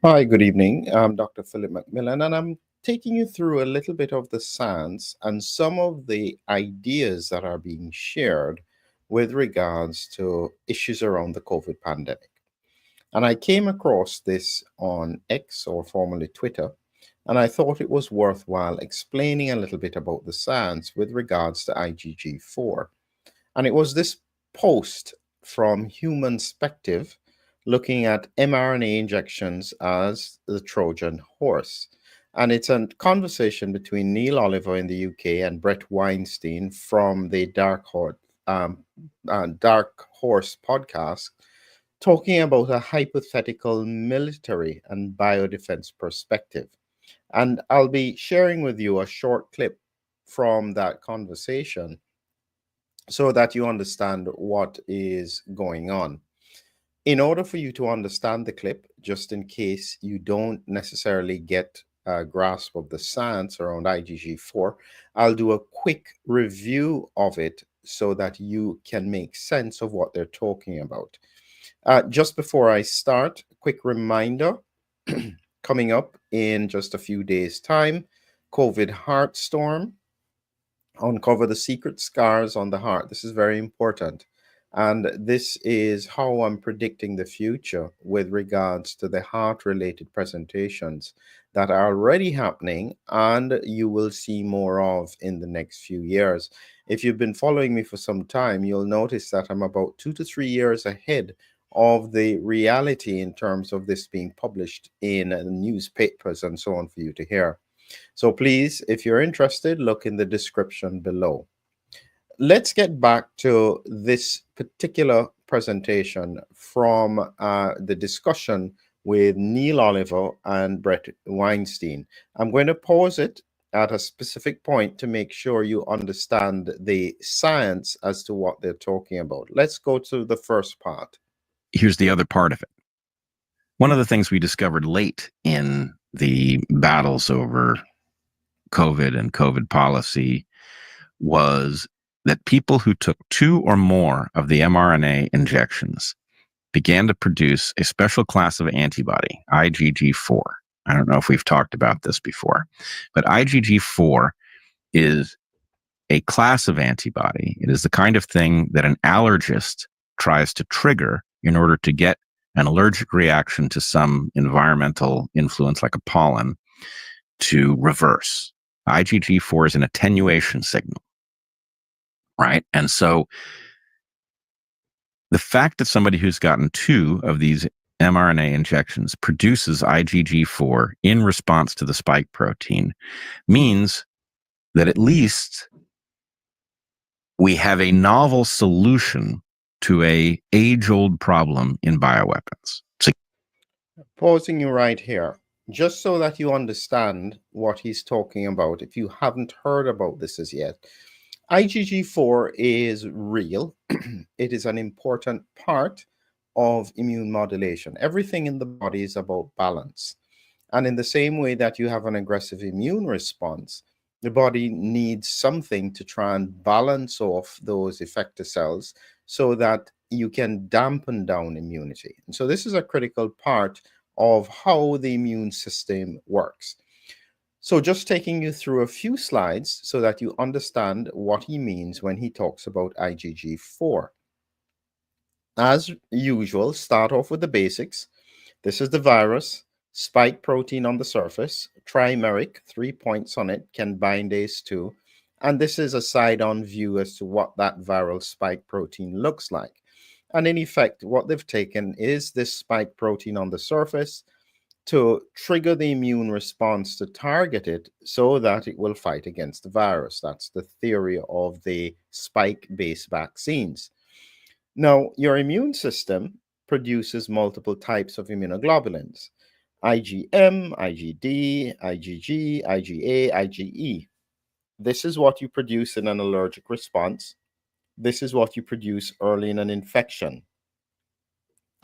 Hi, good evening. I'm Dr. Philip McMillan, and I'm taking you through a little bit of the science and some of the ideas that are being shared with regards to issues around the COVID pandemic. And I came across this on X, or formerly Twitter, and I thought it was worthwhile explaining a little bit about the science with regards to IgG4. And it was this post from Human Perspective looking at mRNA injections as the Trojan horse. And it's a conversation between Neil Oliver in the UK and Brett Weinstein from the Dark Horse podcast, talking about a hypothetical military and biodefense perspective. And I'll be sharing with you a short clip from that conversation so that you understand what is going on. In order for you to understand the clip, just in case you don't necessarily get a grasp of the science around IgG4, I'll do a quick review of it so that you can make sense of what they're talking about. Just before I start, a quick reminder coming up in just a few days' time, COVID Heartstorm. Uncover the secret scars on the heart. This is very important. And this is how I'm predicting the future with regards to the heart related presentations that are already happening and you will see more of in the next few years. If you've been following me for some time, you'll notice that I'm about 2 to 3 years ahead of the reality in terms of this being published in newspapers and so on for you to hear. So please, if you're interested, look in the description below. Let's get back to this particular presentation from the discussion with Neil Oliver and Brett Weinstein. I'm going to pause it at a specific point to make sure you understand the science as to what they're talking about. Let's go to the first part. Here's the other part of it. One of the things we discovered late in the battles over COVID and COVID policy was that people who took 2 or more of the mRNA injections began to produce a special class of antibody, IgG4. I don't know if we've talked about this before, but IgG4 is a class of antibody. It is the kind of thing that an allergist tries to trigger in order to get an allergic reaction to some environmental influence like a pollen to reverse. IgG4 is an attenuation signal, right? And so the fact that somebody who's gotten 2 of these mRNA injections produces IgG4 in response to the spike protein means that at least we have a novel solution to a age-old problem in bioweapons. So, Pausing you right here, just so that you understand what he's talking about, if you haven't heard about this as yet. IgG4 is real. It is an important part of immune modulation. Everything in the body is about balance. And in the same way that you have an aggressive immune response, the body needs something to try and balance off those effector cells so that you can dampen down immunity. And so this is a critical part of how the immune system works. So just taking you through a few slides so that you understand what he means when he talks about IgG4. As usual, start off with the basics. This is the virus, spike protein on the surface, trimeric, 3 points on it, can bind ACE2. And this is a side-on view as to what that viral spike protein looks like. And in effect, what they've taken is this spike protein on the surface to trigger the immune response to target it so that it will fight against the virus. That's the theory of the spike-based vaccines. Now, your immune system produces multiple types of immunoglobulins: IgM, IgD, IgG, IgA, IgE. This is what you produce in an allergic response. This is what you produce early in an infection.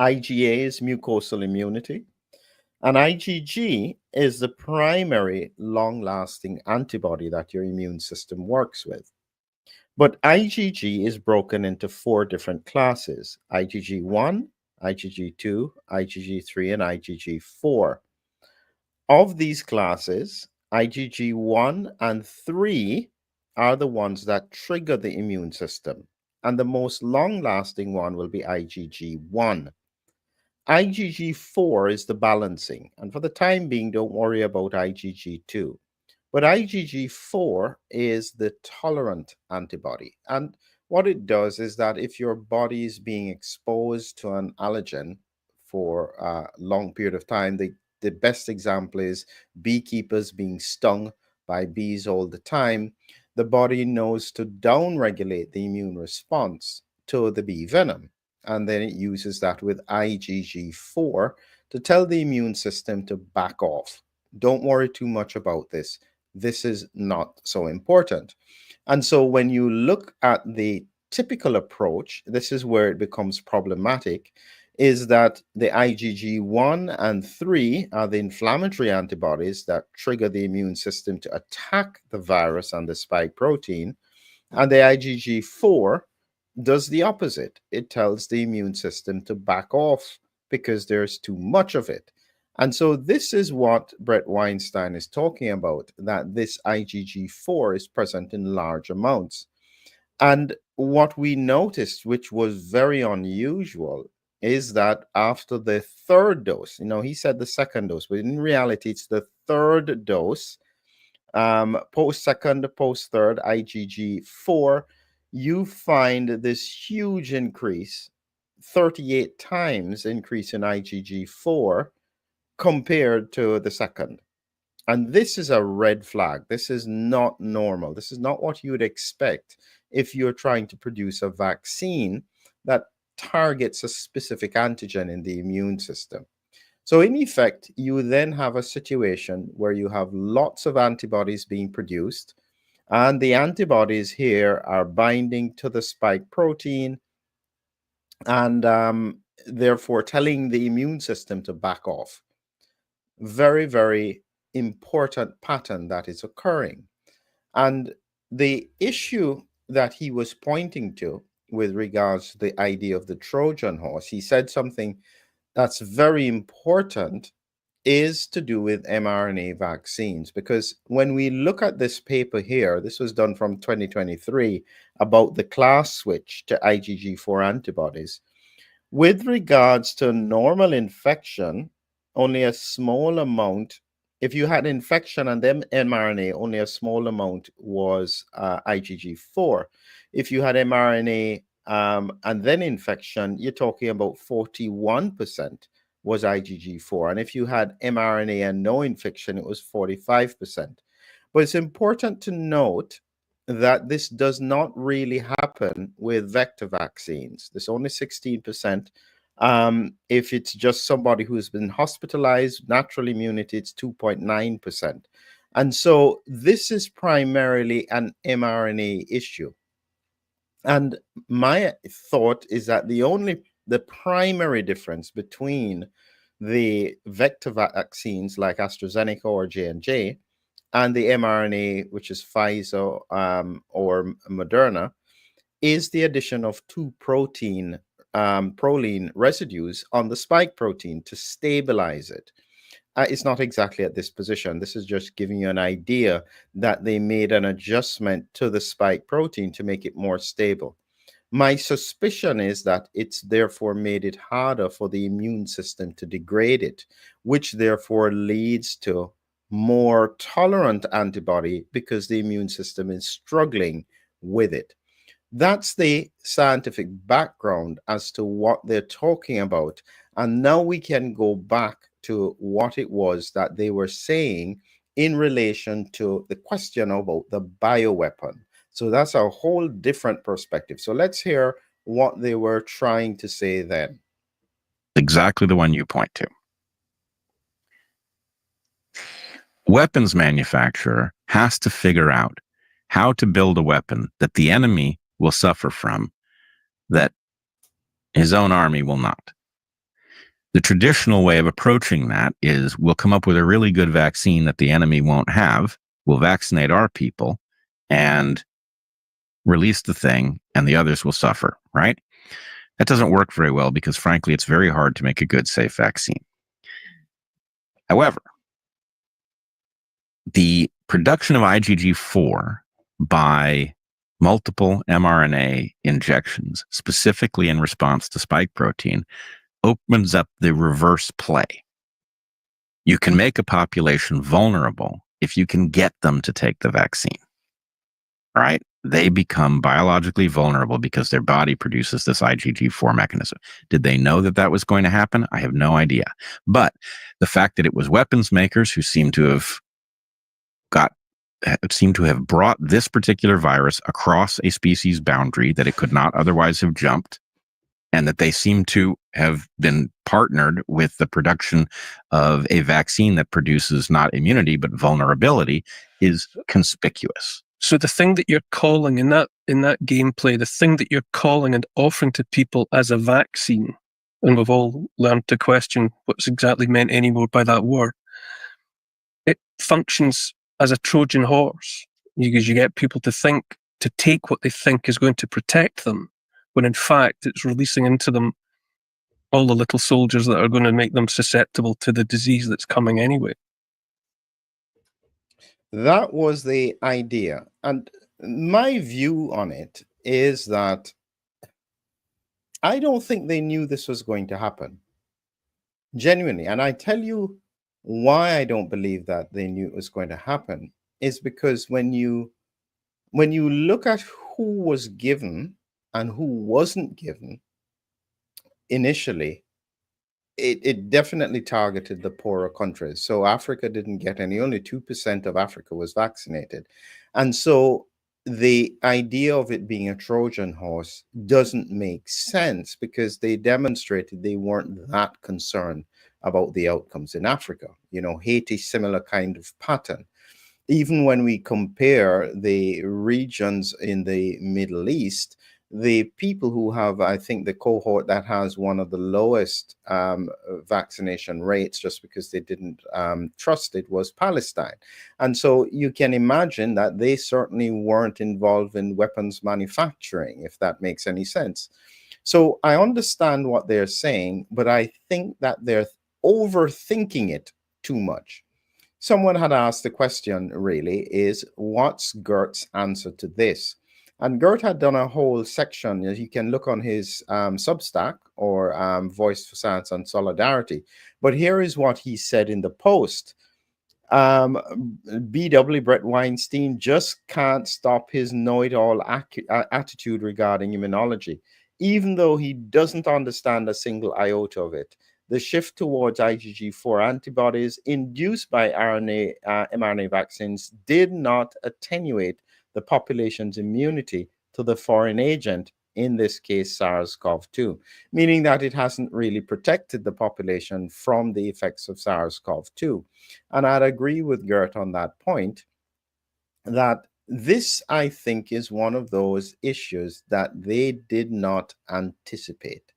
IgA is mucosal immunity, and IgG is the primary long-lasting antibody that your immune system works with. But IgG is broken into 4 different classes: IgG1, IgG2, IgG3, and IgG4. Of these classes, IgG1 and 3 are the ones that trigger the immune system, and the most long-lasting one will be IgG1. IgG4 is the balancing, and for the time being, don't worry about IgG2. But IgG4 is the tolerant antibody. And what it does is that if your body is being exposed to an allergen for a long period of time, the best example is beekeepers being stung by bees all the time. The body knows to downregulate the immune response to the bee venom. And then it uses that with IgG4 to tell the immune system to back off. Don't worry too much about this. This is not so important. And so when you look at the typical approach, this is where it becomes problematic, is that the IgG1 and 3 are the inflammatory antibodies that trigger the immune system to attack the virus and the spike protein. And the IgG4 does the opposite. It tells the immune system to back off because there's too much of it. And so this is what Brett Weinstein is talking about, that this IgG4 is present in large amounts. And what we noticed, which was very unusual, is that after the third dose, he said the second dose, but in reality, it's the third dose, post second, post third IgG4, you find this huge increase, 38 times increase in IgG4 compared to the second. And this is a red flag. This is not normal. This is not what you would expect if you're trying to produce a vaccine that targets a specific antigen in the immune system. So in effect, you then have a situation where you have lots of antibodies being produced, and the antibodies here are binding to the spike protein and therefore telling the immune system to back off. Very, very important pattern that is occurring. And the issue that he was pointing to with regards to the idea of the Trojan horse, he said something that's very important, is to do with mRNA vaccines. Because when we look at this paper here, this was done from 2023 about the class switch to IgG4 antibodies. With regards to normal infection, only a small amount, if you had infection and then mRNA, only a small amount was IgG4. If you had mRNA and then infection, you're talking about 41% was IgG4. And if you had mRNA and no infection, it was 45%. But it's important to note that this does not really happen with vector vaccines. There's only 16%. If it's just somebody who's been hospitalized, natural immunity, it's 2.9%. And so this is primarily an mRNA issue. And my thought is that the primary difference between the vector vaccines like AstraZeneca or J&J and the mRNA, which is Pfizer or Moderna, is the addition of two proline residues on the spike protein to stabilize it. It's not exactly at this position. This is just giving you an idea that they made an adjustment to the spike protein to make it more stable. My suspicion is that it's therefore made it harder for the immune system to degrade it, which therefore leads to more tolerant antibody because the immune system is struggling with it. That's the scientific background as to what they're talking about. And now we can go back to what it was that they were saying in relation to the question about the bioweapon. So that's a whole different perspective. So let's hear what they were trying to say then. Exactly the one you point to. Weapons manufacturer has to figure out how to build a weapon that the enemy will suffer from, that his own army will not. The traditional way of approaching that is we'll come up with a really good vaccine that the enemy won't have, we'll vaccinate our people and release the thing, and the others will suffer, right? That doesn't work very well because, frankly, it's very hard to make a good, safe vaccine. However, the production of IgG4 by multiple mRNA injections, specifically in response to spike protein, opens up the reverse play. You can make a population vulnerable if you can get them to take the vaccine. Right? They become biologically vulnerable because their body produces this IgG4 mechanism. Did they know that that was going to happen? I have no idea. But the fact that it was weapons makers who seem to have brought this particular virus across a species boundary that it could not otherwise have jumped, and that they seem to have been partnered with the production of a vaccine that produces not immunity but vulnerability is conspicuous. So the thing that you're calling in that gameplay, the thing that you're calling and offering to people as a vaccine, and we've all learned to question what's exactly meant anymore by that word, it functions as a Trojan horse, because you get people to take what they think is going to protect them, when in fact it's releasing into them all the little soldiers that are going to make them susceptible to the disease that's coming anyway. That was the idea. And my view on it is that I don't think they knew this was going to happen. Genuinely. And I tell you why I don't believe that they knew it was going to happen is because when you look at who was given and who wasn't given initially, it definitely targeted the poorer countries. So Africa didn't get any, only 2% of Africa was vaccinated. And so the idea of it being a Trojan horse doesn't make sense because they demonstrated they weren't that concerned about the outcomes in Africa. You know, Haiti, similar kind of pattern. Even when we compare the regions in the Middle East, the people who have, I think the cohort that has one of the lowest vaccination rates, just because they didn't trust it, was Palestine. And so you can imagine that they certainly weren't involved in weapons manufacturing, if that makes any sense. So I understand what they're saying, but I think that they're overthinking it too much. Someone had asked the question, really, is what's Gert's answer to this? And Gert had done a whole section. You can look on his Substack or Voice for Science and Solidarity. But here is what he said in the post. BW, Brett Weinstein, just can't stop his know-it-all attitude regarding immunology, even though he doesn't understand a single iota of it. The shift towards IgG4 antibodies induced by mRNA vaccines did not attenuate the population's immunity to the foreign agent, in this case SARS-CoV-2, meaning that it hasn't really protected the population from the effects of SARS-CoV-2. And I'd agree with Gert on that point, that this, I think, is one of those issues that they did not anticipate.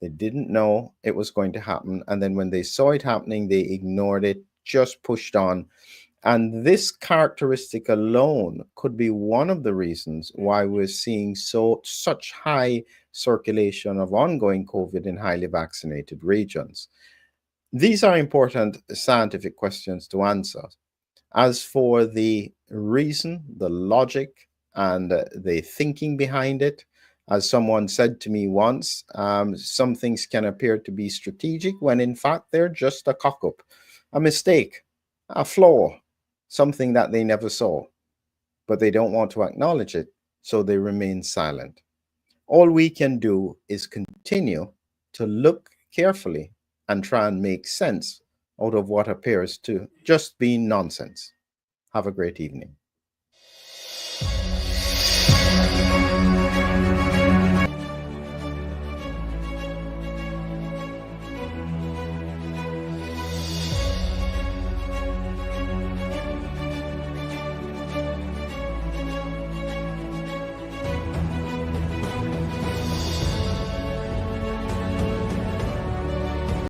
They didn't know it was going to happen. And then when they saw it happening, they ignored it, just pushed on. And this characteristic alone could be one of the reasons why we're seeing such high circulation of ongoing COVID in highly vaccinated regions. These are important scientific questions to answer. As for the reason, the logic, and the thinking behind it, as someone said to me once, some things can appear to be strategic when in fact they're just a cock-up, a mistake, a flaw, something that they never saw, but they don't want to acknowledge it, so they remain silent. All we can do is continue to look carefully and try and make sense out of what appears to just be nonsense. Have a great evening.